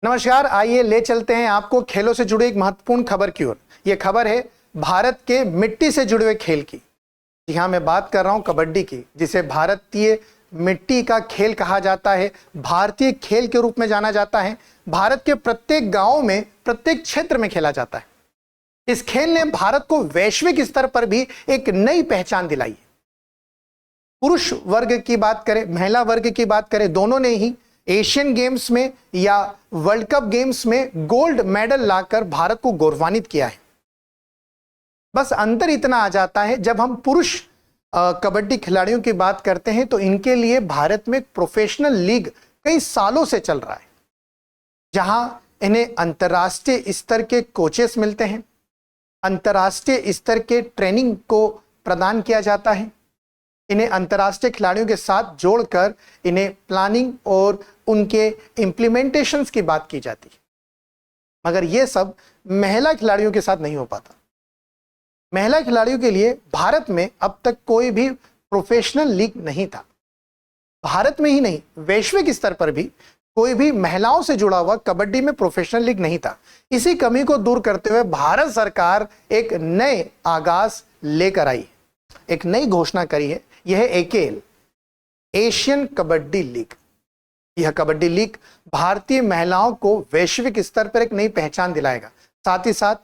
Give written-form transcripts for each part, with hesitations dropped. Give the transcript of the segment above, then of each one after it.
नमस्कार, आइए ले चलते हैं आपको खेलों से जुड़ी एक महत्वपूर्ण खबर की ओर। यह खबर है भारत के मिट्टी से जुड़े हुए खेल की। जी हाँ, मैं बात कर रहा हूं कबड्डी की, जिसे भारतीय मिट्टी का खेल कहा जाता है, भारतीय खेल के रूप में जाना जाता है। भारत के प्रत्येक गांव में, प्रत्येक क्षेत्र में खेला जाता है। इस खेल ने भारत को वैश्विक स्तर पर भी एक नई पहचान दिलाई है। पुरुष वर्ग की बात करें, महिला वर्ग की बात करें, दोनों ने ही एशियन गेम्स में या वर्ल्ड कप गेम्स में गोल्ड मेडल लाकर भारत को गौरवान्वित किया है। बस अंतर इतना आ जाता है, जब हम पुरुष कबड्डी खिलाड़ियों की बात करते हैं तो इनके लिए भारत में प्रोफेशनल लीग कई सालों से चल रहा है, जहां इन्हें अंतर्राष्ट्रीय स्तर के कोचेस मिलते हैं, अंतर्राष्ट्रीय स्तर के ट्रेनिंग को प्रदान किया जाता है। इन्हें अंतर्राष्ट्रीय खिलाड़ियों के साथ जोड़कर इन्हें प्लानिंग और उनके इम्प्लीमेंटेशंस की बात की जाती है। मगर यह सब महिला खिलाड़ियों के साथ नहीं हो पाता। महिला खिलाड़ियों के लिए भारत में अब तक कोई भी प्रोफेशनल लीग नहीं था। भारत में ही नहीं, वैश्विक स्तर पर भी कोई भी महिलाओं से जुड़ा हुआ कबड्डी में प्रोफेशनल लीग नहीं था। इसी कमी को दूर करते हुए भारत सरकार एक नए आगाज लेकर आई है, एक नई घोषणा करी है। यह है एकेएल, एशियन कबड्डी लीग। यह कबड्डी लीग भारतीय महिलाओं को वैश्विक स्तर पर एक नई पहचान दिलाएगा। साथ ही साथ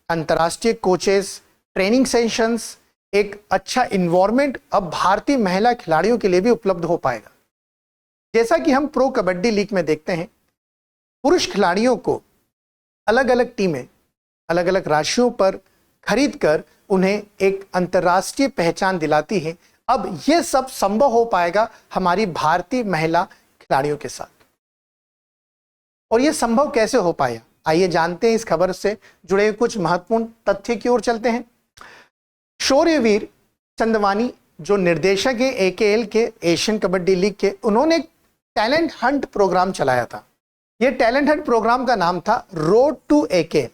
अंतर्राष्ट्रीय कोचेस, ट्रेनिंग सेशंस, एक अच्छा इन्वायरमेंट अब भारतीय महिला खिलाड़ियों के लिए भी उपलब्ध हो पाएगा। जैसा कि हम प्रो कबड्डी लीग में देखते हैं, पुरुष खिलाड़ियों को अलग अलग टीमें अलग अलग राशियों पर खरीदकर उन्हें एक अंतर्राष्ट्रीय पहचान दिलाती है। अब यह सब संभव हो पाएगा हमारी भारतीय महिला खिलाड़ियों के साथ। और यह संभव कैसे हो पाया, आइए जानते हैं। इस खबर से जुड़े कुछ महत्वपूर्ण तथ्य की ओर चलते हैं। शौर्यवीर चंदवानी जो निर्देशक है एकेएल के, एशियन कबड्डी लीग के, उन्होंने एक टैलेंट हंट प्रोग्राम चलाया था। यह टैलेंट हंट प्रोग्राम का नाम था रोड टू एकेएल।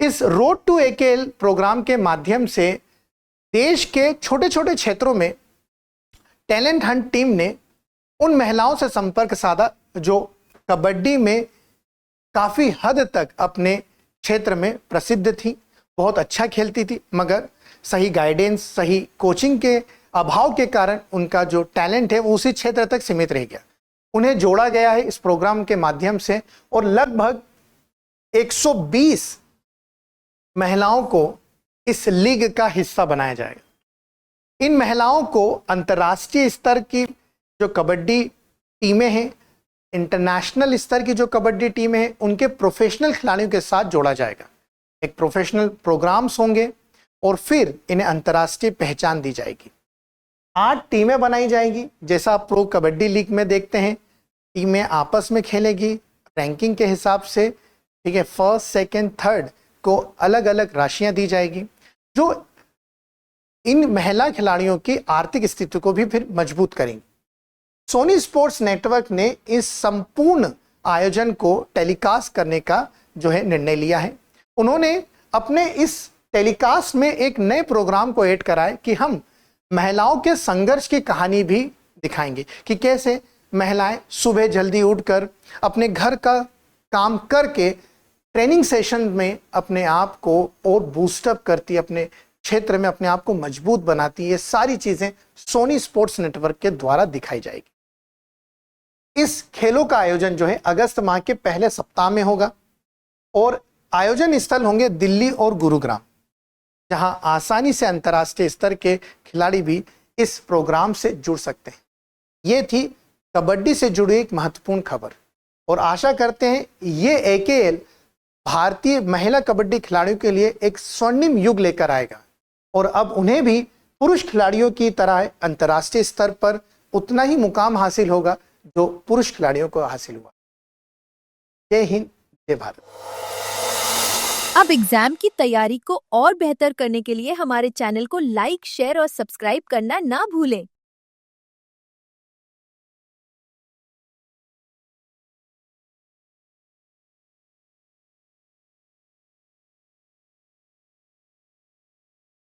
इस रोड टू एकेएल प्रोग्राम के माध्यम से देश के छोटे छोटे क्षेत्रों में टैलेंट हंट टीम ने उन महिलाओं से संपर्क साधा जो कबड्डी में काफी हद तक अपने क्षेत्र में प्रसिद्ध थी, बहुत अच्छा खेलती थी, मगर सही गाइडेंस, सही कोचिंग के अभाव के कारण उनका जो टैलेंट है वो उसी क्षेत्र तक सीमित रह गया। उन्हें जोड़ा गया है इस प्रोग्राम के माध्यम से और लगभग 120 महिलाओं को इस लीग का हिस्सा बनाया जाएगा। इन महिलाओं को अंतर्राष्ट्रीय स्तर की जो कबड्डी टीमें हैं, इंटरनेशनल स्तर की जो कबड्डी टीमें हैं, उनके प्रोफेशनल खिलाड़ियों के साथ जोड़ा जाएगा। एक प्रोफेशनल प्रोग्राम्स होंगे और फिर इन्हें अंतर्राष्ट्रीय पहचान दी जाएगी। 8 टीमें बनाई जाएंगी, जैसा आप प्रो कबड्डी लीग में देखते हैं। टीमें आपस में खेलेगी रैंकिंग के हिसाब से, ठीक है। फर्स्ट, सेकंड, थर्ड को अलग अलग राशियां दी जाएगी, जो इन महिला खिलाड़ियों की आर्थिक स्थिति को भी फिर मजबूत करेंगी। सोनी स्पोर्ट्स नेटवर्क ने इस संपूर्ण आयोजन को टेलीकास्ट करने का जो है निर्णय लिया है। उन्होंने अपने इस टेलीकास्ट में एक नए प्रोग्राम को ऐड करा है कि हम महिलाओं के संघर्ष की कहानी भी दिखाएंगे कि कैसे महिलाएं सुबह जल्दी उठकर अपने घर का काम करके ट्रेनिंग सेशन में अपने आप को और बूस्टअप करती, अपने क्षेत्र में अपने आप को मजबूत बनाती। ये सारी चीजें सोनी स्पोर्ट्स नेटवर्क के द्वारा दिखाई जाएगी। इस खेलों का आयोजन जो है अगस्त माह के पहले सप्ताह में होगा और आयोजन स्थल होंगे दिल्ली और गुरुग्राम, जहां आसानी से अंतर्राष्ट्रीय स्तर के खिलाड़ी भी इस प्रोग्राम से जुड़ सकते हैं। ये थी कबड्डी से जुड़ी एक महत्वपूर्ण खबर और आशा करते हैं ये एकेएल भारतीय महिला कबड्डी खिलाड़ियों के लिए एक स्वर्णिम युग लेकर आएगा और अब उन्हें भी पुरुष खिलाड़ियों की तरह अंतर्राष्ट्रीय स्तर पर उतना ही मुकाम हासिल होगा जो पुरुष खिलाड़ियों को हासिल हुआ। जय हिंद, जय भारत। अब एग्जाम की तैयारी को और बेहतर करने के लिए हमारे चैनल को लाइक, शेयर और सब्सक्राइब करना ना भूलें।